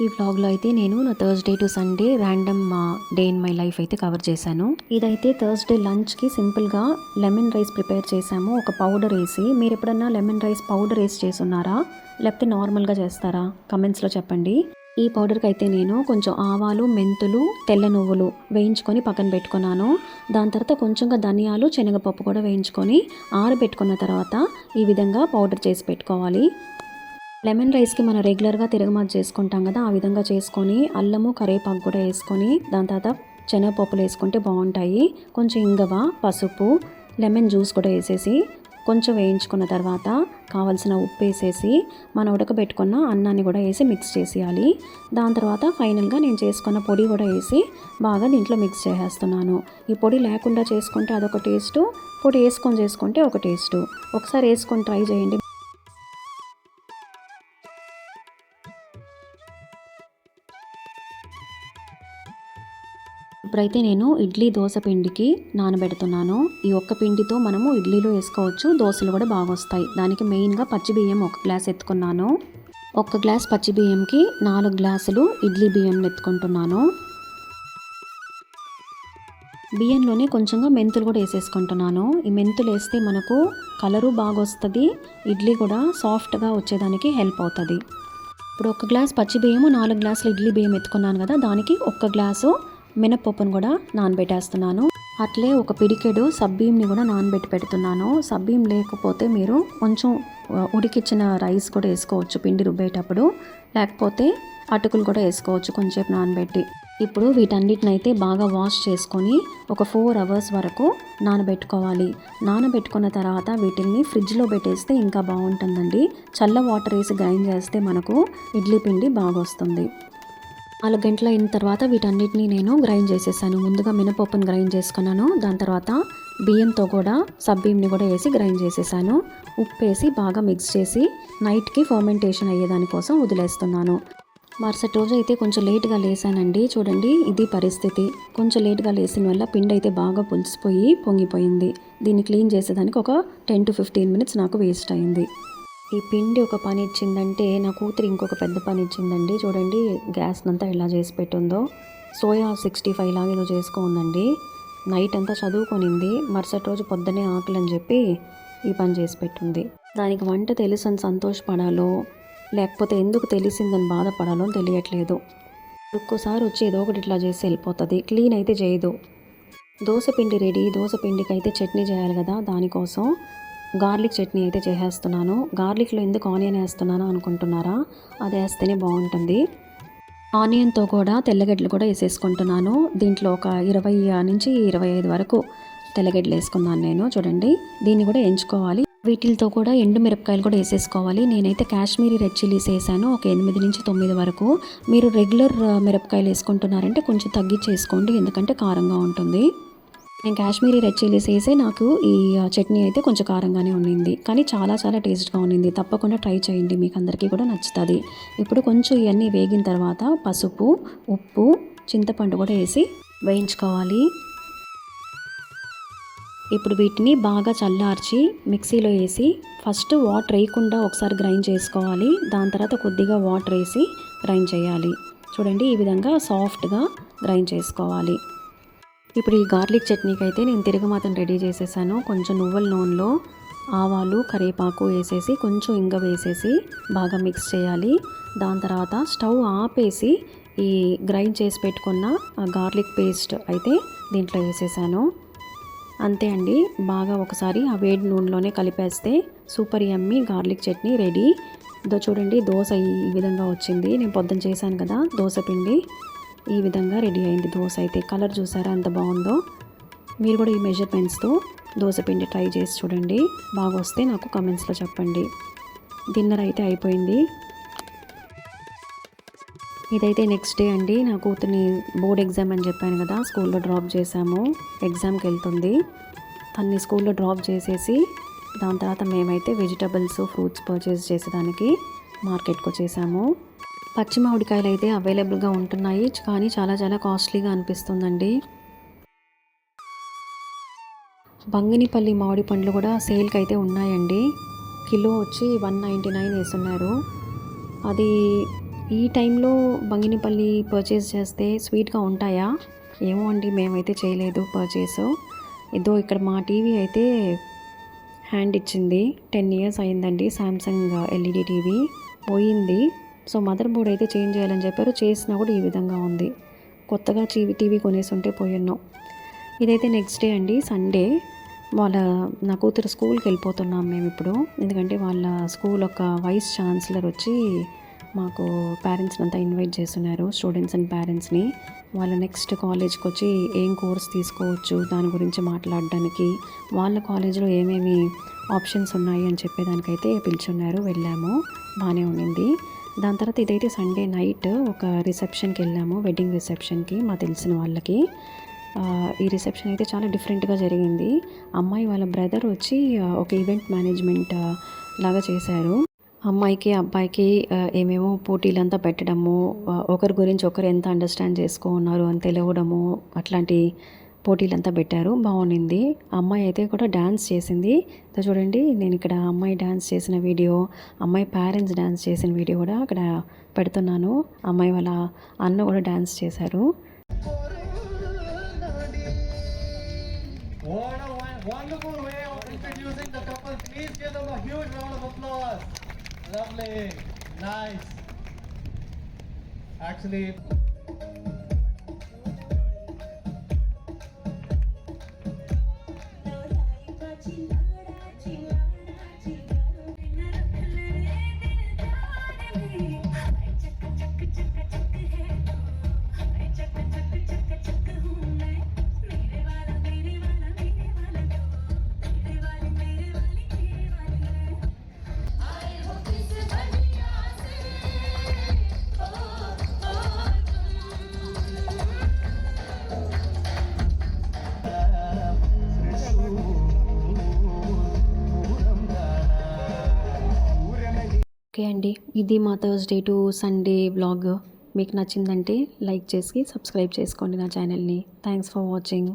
ఈ వ్లాగ్లో అయితే నేను నా Thursday to Sunday random day in my life అయితే కవర్ చేశాను. ఇదైతే థర్స్డే లంచ్కి సింపుల్గా లెమన్ రైస్ ప్రిపేర్ చేశాము, ఒక పౌడర్ వేసి. మీరు ఎప్పుడన్నా లెమన్ రైస్ పౌడర్ వేసి చేసున్నారా, లేకపోతే నార్మల్గా చేస్తారా? కమెంట్స్లో చెప్పండి. ఈ పౌడర్కి అయితే నేను కొంచెం ఆవాలు, మెంతులు, తెల్ల నువ్వులు వేయించుకొని పక్కన పెట్టుకున్నాను. దాని తర్వాత కొంచెంగా ధనియాలు, శనగపప్పు కూడా వేయించుకొని ఆరబెట్టుకున్న తర్వాత ఈ విధంగా పౌడర్ చేసి పెట్టుకోవాలి. లెమన్ రైస్కి మనం రెగ్యులర్గా తిరగమాత చేసుకుంటాం కదా, ఆ విధంగా చేసుకొని అల్లము, కరివేపాకు కూడా వేసుకొని దాని తర్వాత శనగపప్పులు వేసుకుంటే బాగుంటాయి. కొంచెం ఇంగవ, పసుపు, లెమన్ జ్యూస్ కూడా వేసేసి కొంచెం వేయించుకున్న తర్వాత కావాల్సిన ఉప్పు వేసేసి మనం ఉడకబెట్టుకున్న అన్నాన్ని కూడా వేసి మిక్స్ చేసేయాలి. దాని తర్వాత ఫైనల్గా నేను చేసుకున్న పొడి కూడా వేసి బాగా దీంట్లో మిక్స్ చేసేస్తున్నాను. ఈ పొడి లేకుండా చేసుకుంటే అదొక టేస్టు, పొడి వేసుకొని చేసుకుంటే ఒక టేస్టు. ఒకసారి వేసుకొని ట్రై చేయండి. ఇప్పుడైతే నేను ఇడ్లీ దోశ పిండికి నానబెడుతున్నాను. ఈ ఒక్క పిండితో మనము ఇడ్లీలో వేసుకోవచ్చు, దోశలు కూడా బాగా వస్తాయి. దానికి మెయిన్గా పచ్చి బియ్యం 1 గ్లాస్ ఎత్తుకున్నాను. 1 గ్లాస్ పచ్చి బియ్యంకి 4 గ్లాసులు ఇడ్లీ బియ్యం ఎత్తుకుంటున్నాను. బియ్యంలోనే కొంచెంగా మెంతులు కూడా వేసేసుకుంటున్నాను. ఈ మెంతులు వేస్తే మనకు కలరు బాగా వస్తుంది, ఇడ్లీ కూడా సాఫ్ట్గా వచ్చేదానికి హెల్ప్ అవుతుంది. ఇప్పుడు 1 గ్లాస్ పచ్చి బియ్యము, 4 గ్లాసులు ఇడ్లీ బియ్యం ఎత్తుకున్నాను కదా, దానికి 1 గ్లాసు మినప్పప్పును కూడా నానబెట్టేస్తున్నాను. అట్లే ఒక పిడికెడు సబ్బియ్యంని కూడా నానబెట్టి పెడుతున్నాను. సబ్బియ్యం లేకపోతే మీరు కొంచెం ఉడికిచ్చిన రైస్ కూడా వేసుకోవచ్చు పిండి రుబ్బేటప్పుడు, లేకపోతే అటుకులు కూడా వేసుకోవచ్చు కొంచెంసేపు నానబెట్టి. ఇప్పుడు వీటన్నిటిని అయితే బాగా వాష్ చేసుకొని ఒక 4 అవర్స్ వరకు నానబెట్టుకోవాలి. నానబెట్టుకున్న తర్వాత వీటిని ఫ్రిడ్జ్లో పెట్టేస్తే ఇంకా బాగుంటుందండి. చల్ల వాటర్ వేసి గ్రైండ్ చేస్తే మనకు ఇడ్లీ పిండి బాగా వస్తుంది. 4 గంటల అయిన తర్వాత వీటన్నిటిని నేను గ్రైండ్ చేసేసాను. ముందుగా మినపప్పును గ్రైండ్ చేసుకున్నాను, దాని తర్వాత బియ్యంతో కూడా సబ్బియ్యంని కూడా వేసి గ్రైండ్ చేసేసాను. ఉప్పు వేసి బాగా మిక్స్ చేసి నైట్కి ఫర్మెంటేషన్ అయ్యేదానికోసం వదిలేస్తున్నాను. మరుసటి రోజు అయితే కొంచెం లేట్గా లేసానండి. చూడండి, ఇది పరిస్థితి. కొంచెం లేట్గా లేసిన వల్ల పిండి అయితే బాగా పులిసిపోయి పొంగిపోయింది. దీన్ని క్లీన్ చేసేదానికి ఒక 10 to 15 మినిట్స్ నాకు వేస్ట్ అయింది. ఈ పిండి ఒక పని ఇచ్చిందంటే నా కూతురు ఇంకొక పెద్ద పని ఇచ్చిందండి. చూడండి, గ్యాస్ అంతా ఎలా చేసి పెట్టుందో. సోయా 65 లాగా ఏదో చేసుకోందండి. నైట్ అంతా చదువుకొనింది, మరుసటి రోజు పొద్దునే ఆకలి అని చెప్పి ఈ పని చేసి పెట్టుంది. దానికి వంట తెలుసు అని సంతోషపడాలో, లేకపోతే ఎందుకు తెలిసిందని బాధపడాలో తెలియట్లేదు. ఒక్కోసారి వచ్చి ఏదో ఒకటి ఇట్లా చేసి వెళ్ళిపోతుంది, క్లీన్ అయితే చేయదు. దోశ పిండి రెడీ. దోశ పిండికి అయితే చట్నీ చేయాలి కదా, దానికోసం గార్లిక్ చట్నీ అయితే చేసేస్తున్నాను. గార్లిక్లో ఎందుకు ఆనియన్ వేస్తున్నాను అనుకుంటున్నారా? అది వేస్తేనే బాగుంటుంది. ఆనియన్తో కూడా తెల్లగడ్డలు కూడా వేసేసుకుంటున్నాను. దీంట్లో ఒక 20 నుంచి 25 వరకు తెల్లగడ్డలు వేసుకున్నాను నేను. చూడండి, దీన్ని కూడా ఎంచుకోవాలి. వీటితో కూడా ఎండు మిరపకాయలు కూడా వేసేసుకోవాలి. నేనైతే కాశ్మీరీ రెడ్ చిల్లీస్ వేసాను, ఒక 8 నుంచి 9 వరకు. మీరు రెగ్యులర్ మిరపకాయలు వేసుకుంటున్నారంటే కొంచెం తగ్గించేసుకోండి, ఎందుకంటే కారంగా ఉంటుంది. నేను కాశ్మీరీ రెడ్ చిల్లీస్ వేసే నాకు ఈ చట్నీ అయితే కొంచెం కారంగానే ఉండింది, కానీ చాలా చాలా టేస్ట్గా ఉండింది. తప్పకుండా ట్రై చేయండి, మీకు అందరికీ కూడా నచ్చుతుంది. ఇప్పుడు కొంచెం ఇవన్నీ వేగిన తర్వాత పసుపు, ఉప్పు, చింతపండు కూడా వేసి వేయించుకోవాలి. ఇప్పుడు వీటిని బాగా చల్లార్చి మిక్సీలో వేసి ఫస్ట్ వాటర్ వేయకుండా ఒకసారి గ్రైండ్ చేసుకోవాలి. దాని తర్వాత కొద్దిగా వాటర్ వేసి గ్రైండ్ చేయాలి. చూడండి, ఈ విధంగా సాఫ్ట్గా గ్రైండ్ చేసుకోవాలి. ఇప్పుడు ఈ గార్లిక్ చట్నీకి అయితే నేను తిరగమాతను రెడీ చేసేసాను. కొంచెం నువ్వుల నూనెలో ఆవాలు, కరివేపాకు వేసేసి కొంచెం ఇంగ వేసేసి బాగా మిక్స్ చేయాలి. దాని తర్వాత స్టవ్ ఆపేసి ఈ గ్రైండ్ చేసి పెట్టుకున్న గార్లిక్ పేస్ట్ అయితే దీంట్లో వేసేసాను. అంతే అండి, బాగా ఒకసారి ఆ వేడి నూనెలోనే కలిపేస్తే super yummy garlic chutney ready. చూడండి, దోశ ఈ విధంగా వచ్చింది. నేను పొద్దున చేశాను కదా దోశ పిండి, ఈ విధంగా రెడీ అయింది దోశ అయితే. కలర్ చూసారా ఎంత బాగుందో? మీరు కూడా ఈ మెజర్మెంట్స్తో దోశ పిండి ట్రై చేసి చూడండి, బాగా వస్తే నాకు కమెంట్స్లో చెప్పండి. డిన్నర్ అయితే అయిపోయింది. ఇదైతే నెక్స్ట్ డే అండి. నా కూతుర్ని బోర్డ్ ఎగ్జామ్ అని చెప్పాను కదా, స్కూల్లో డ్రాప్ చేశాము. ఎగ్జామ్కి వెళ్తుంది. తన్ని స్కూల్లో డ్రాప్ చేసేసి దాని తర్వాత మేమైతే వెజిటబుల్స్, ఫ్రూట్స్ పర్చేస్ చేసేదానికి మార్కెట్కి వచ్చేసాము. పచ్చి మామిడికాయలు అయితే అవైలబుల్గా ఉంటున్నాయి, కానీ చాలా చాలా కాస్ట్లీగా అనిపిస్తుందండి. బంగినిపల్లి మామిడి పండ్లు కూడా సేల్కి అయితే ఉన్నాయండి. కిలో వచ్చి 199 వేస్తున్నారు. అది ఈ టైంలో బంగినపల్లి పర్చేస్ చేస్తే స్వీట్గా ఉంటాయా? ఏమో అండి, మేమైతే చేయలేదు పర్చేసు. ఏదో ఇక్కడ మా టీవీ అయితే హ్యాండ్ ఇచ్చింది. 10 ఇయర్స్ అయిందండి సామ్సంగ్ ఎల్ఈడి టీవీ. పోయింది. సో మదర్ బోర్డ్ అయితే చేంజ్ చేయాలని చెప్పారు. చేసినా కూడా ఈ విధంగా ఉంది. కొత్తగా టీవీ కొనేసి ఉంటే పోయిన్నాం. ఇదైతే నెక్స్ట్ డే అండి, సండే. నా కూతురు స్కూల్కి వెళ్ళిపోతున్నాం మేము ఇప్పుడు. ఎందుకంటే వాళ్ళ స్కూల్ ఒక వైస్ ఛాన్సలర్ వచ్చి మాకు పేరెంట్స్ని అంతా ఇన్వైట్ చేస్తున్నారు, స్టూడెంట్స్ అండ్ పేరెంట్స్ని. వాళ్ళు నెక్స్ట్ కాలేజ్కి వచ్చి ఏం కోర్స్ తీసుకోవచ్చు దాని గురించి మాట్లాడడానికి, వాళ్ళ కాలేజ్లో ఏమేమి ఆప్షన్స్ ఉన్నాయి అని చెప్పేదానికైతే పిలుచున్నారు. వెళ్ళాము, బాగానే ఉండింది. దాని తర్వాత ఇదైతే సండే నైట్ ఒక రిసెప్షన్కి వెళ్ళాము, వెడ్డింగ్ రిసెప్షన్కి మా తెలిసిన వాళ్ళకి. ఈ రిసెప్షన్ అయితే చాలా డిఫరెంట్గా జరిగింది. అమ్మాయి వాళ్ళ బ్రదర్ వచ్చి ఒక ఈవెంట్ మేనేజ్మెంట్ లాగా చేశారు. అమ్మాయికి అబ్బాయికి ఏమేమో పోటీలంతా పెట్టడము, ఒకరి గురించి ఒకరు ఎంత అండర్స్టాండ్ చేసుకున్నారు అని తెలియడము, అట్లాంటి పోటీలంతా పెట్టారు. బాగుండింది. అమ్మాయి అయితే కూడా డ్యాన్స్ చేసింది. చూడండి, నేను ఇక్కడ అమ్మాయి డ్యాన్స్ చేసిన వీడియో, అమ్మాయి పేరెంట్స్ డ్యాన్స్ చేసిన వీడియో కూడా అక్కడ పెడుతున్నాను. అమ్మాయి వాళ్ళ అన్న కూడా డ్యాన్స్ చేశారు. Wonderful way of introducing the couple. Please give them a huge round of applause. Lovely, nice. Actually, okay అండి, ఇది మా థర్స్డే టు సండే వ్లాగ్. మీకు నచ్చిందంటే లైక్ చేసి సబ్స్క్రైబ్ చేసుకోండి నా ఛానల్ని. Thanks for watching.